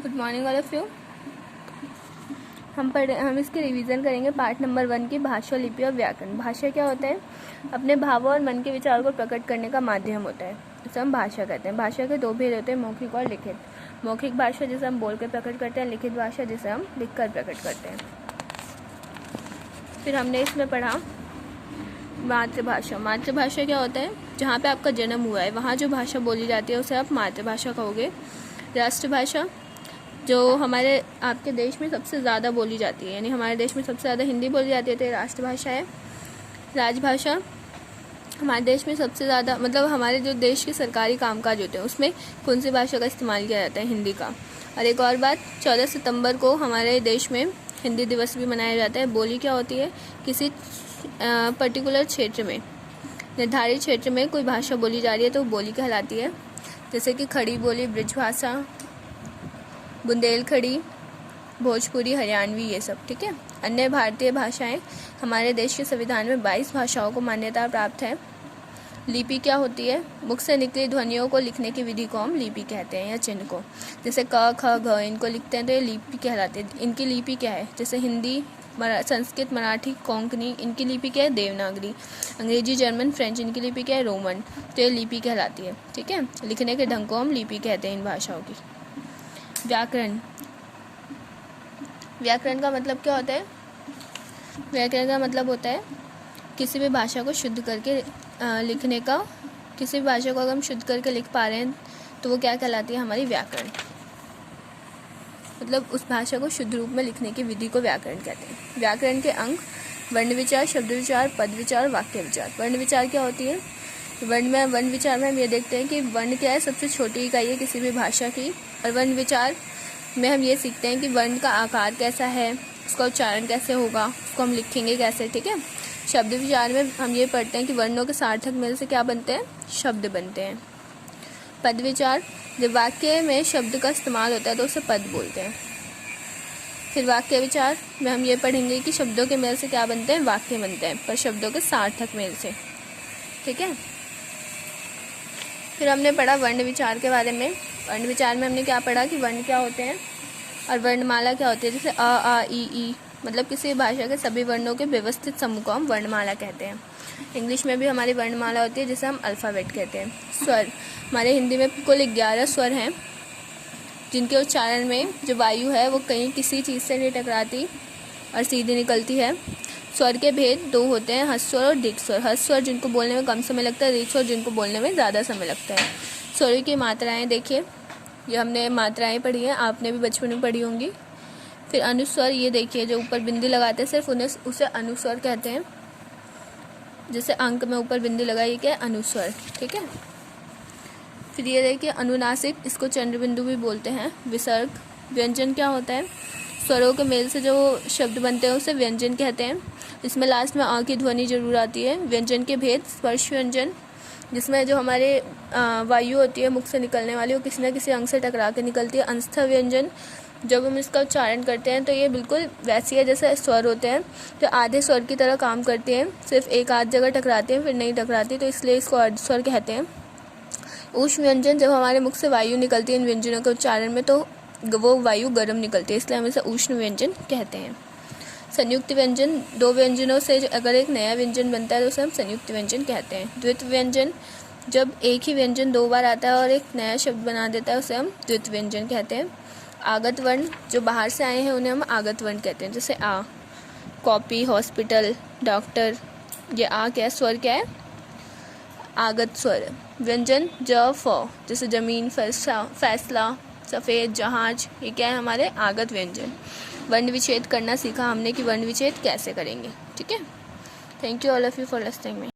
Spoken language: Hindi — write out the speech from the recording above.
Good morning all of you. हम इसके रिवीजन करेंगे पार्ट नंबर 1 की भाषा, लिपि और व्याकरण। भाषा क्या होता है? अपने भावों और मन के विचार को प्रकट करने का माध्यम होता है, जिसे हम भाषा कहते हैं। भाषा के दो भेद होते हैं, मौखिक और लिखित। मौखिक भाषा जिसे हम बोलकर प्रकट करते हैं, लिखित भाषा जिसे हम लिखकर प्रकट करते हैं। फिर हमने इसमें पढ़ा मातृभाषा। मातृभाषा क्या होता है? जहाँ पे आपका जन्म हुआ है वहाँ जो भाषा बोली जाती है उसे आप मातृभाषा कहोगे। राष्ट्रभाषा जो हमारे आपके देश में सबसे ज़्यादा बोली जाती है, यानी हमारे देश में सबसे ज़्यादा हिंदी बोली जाती है, तो ये राष्ट्रभाषा है। राजभाषा हमारे देश में सबसे ज़्यादा, मतलब हमारे जो देश के सरकारी कामकाज होते हैं उसमें कौन सी भाषा का इस्तेमाल किया जाता है? हिंदी का। और एक और बात, 14 सितंबर को हमारे देश में हिंदी दिवस भी मनाया जाता है। बोली क्या होती है? किसी पर्टिकुलर क्षेत्र में, निर्धारित क्षेत्र में कोई भाषा बोली जा रही है तो बोली कहलाती है। जैसे कि खड़ी बोली, ब्रिजभाषा, बुंदेलखंडी, भोजपुरी, हरियाणवी, ये सब। ठीक है। अन्य भारतीय भाषाएं, हमारे देश के संविधान में 22 भाषाओं को मान्यता प्राप्त है। लिपि क्या होती है? मुख से निकली ध्वनियों को लिखने की विधि को हम लिपि कहते हैं, या चिन्ह को। जैसे क, ख, घ इनको लिखते हैं तो ये लिपि कहलाते हैं। इनकी लिपि क्या है? जैसे हिंदी, संस्कृत, मराठी, कोंकणी, इनकी लिपि क्या है? देवनागरी। अंग्रेजी, जर्मन, फ्रेंच, इनकी लिपि क्या है? रोमन। तो ये लिपि कहलाती है। ठीक है। लिखने के ढंग को हम लिपि कहते हैं इन भाषाओं की। व्याकरण। व्याकरण का मतलब क्या होता है? व्याकरण का मतलब होता है किसी भी भाषा को शुद्ध करके लिखने का। किसी भी भाषा को अगर हम शुद्ध करके लिख पा रहे हैं तो वो क्या कहलाती है? हमारी व्याकरण। मतलब उस भाषा को शुद्ध रूप में लिखने की विधि को व्याकरण कहते हैं। व्याकरण के अंग वर्ण विचार, शब्द विचार, पद विचार, वाक्य विचार। वर्ण विचार क्या होती है? वर्ण विचार में हम ये देखते हैं कि वर्ण क्या है? सबसे छोटी इकाई है किसी भी भाषा की। और वर्ण विचार में हम ये सीखते हैं कि वर्ण का आकार कैसा है, उसका उच्चारण कैसे होगा, उसको हम लिखेंगे कैसे। ठीक है। शब्द विचार में हम ये पढ़ते हैं कि वर्णों के सार्थक मेल से क्या बनते हैं? शब्द बनते हैं। पद विचार, जब वाक्य में शब्द का इस्तेमाल होता है तो उसे पद बोलते हैं। फिर वाक्य विचार में हम ये पढ़ेंगे कि शब्दों के मेल से क्या बनते हैं? वाक्य बनते हैं, पर शब्दों के सार्थक मेल से। ठीक है। फिर हमने पढ़ा वर्ण विचार के बारे में। वर्ण विचार में हमने क्या पढ़ा कि वर्ण क्या होते हैं और वर्णमाला क्या होती है। जैसे अ, आ, ई, मतलब किसी भाषा के सभी वर्णों के व्यवस्थित समूह को हम वर्णमाला कहते हैं। इंग्लिश में भी हमारी वर्णमाला होती है जिसे हम अल्फ़ाबेट कहते हैं। स्वर, हमारे हिंदी में कुल 11 स्वर हैं, जिनके उच्चारण में जो वायु है वो कहीं किसी चीज़ से नहीं टकराती और सीधी निकलती है। स्वर के भेद 2 होते हैं, हस्व स्वर और दीर्घ स्वर। हस्व स्वर जिनको बोलने में कम समय लगता है, दीर्घ स्वर जिनको बोलने में ज़्यादा समय लगता है। स्वरों की मात्राएं देखिए, ये हमने मात्राएं पढ़ी हैं, आपने भी बचपन में पढ़ी होंगी। फिर अनुस्वर, ये देखिए जो ऊपर बिंदी लगाते हैं सिर्फ उन्हें उसे अनुस्वर कहते हैं। जैसे अंक में ऊपर बिंदी लगाई, क्या है? अनुस्वर। ठीक है। फिर ये देखिए अनुनासिक, इसको चंद्र बिंदु भी बोलते हैं। विसर्ग, व्यंजन क्या होता है? स्वरों के मेल से जो शब्द बनते हैं उसे व्यंजन कहते हैं। इसमें लास्ट में आ की ध्वनि जरूर आती है। व्यंजन के भेद, स्पर्श व्यंजन, जिसमें जो हमारे वायु होती है मुख से निकलने वाली, वो किसी न किसी अंग से टकरा के निकलती है। अंस्थ व्यंजन, जब हम इसका उच्चारण करते हैं तो ये बिल्कुल वैसी है जैसे स्वर होते हैं, तो आधे स्वर की तरह काम करते हैं, सिर्फ एक आध जगह टकराते हैं फिर नहीं टकराती, तो इसलिए इसको अर्धस्वर कहते हैं। ऊष्म व्यंजन, जब हमारे मुख से वायु निकलती है इन व्यंजनों के उच्चारण में तो वो वायु गर्म निकलती है, इसलिए हम इसे उष्ण व्यंजन कहते हैं। संयुक्त व्यंजन, 2 व्यंजनों से अगर एक नया व्यंजन बनता है तो उसे हम संयुक्त व्यंजन कहते हैं। द्वित्व व्यंजन, जब एक ही व्यंजन 2 बार आता है और एक नया शब्द बना देता है उसे हम द्वित्व व्यंजन कहते हैं। आगत वर्ण, जो बाहर से आए हैं उन्हें हम आगत वर्ण कहते हैं। जैसे आ, कॉपी, हॉस्पिटल, डॉक्टर, ये आ क्या है? स्वर क्या है? आगत स्वर। व्यंजन ज, फ, जैसे जमीन, फैसला, सफ़ेद, जहाज, ये क्या है? हमारे आगत व्यंजन। वर्ण विच्छेद करना सीखा हमने कि वर्ण विच्छेद कैसे करेंगे। ठीक है। Thank you all of you for listening me.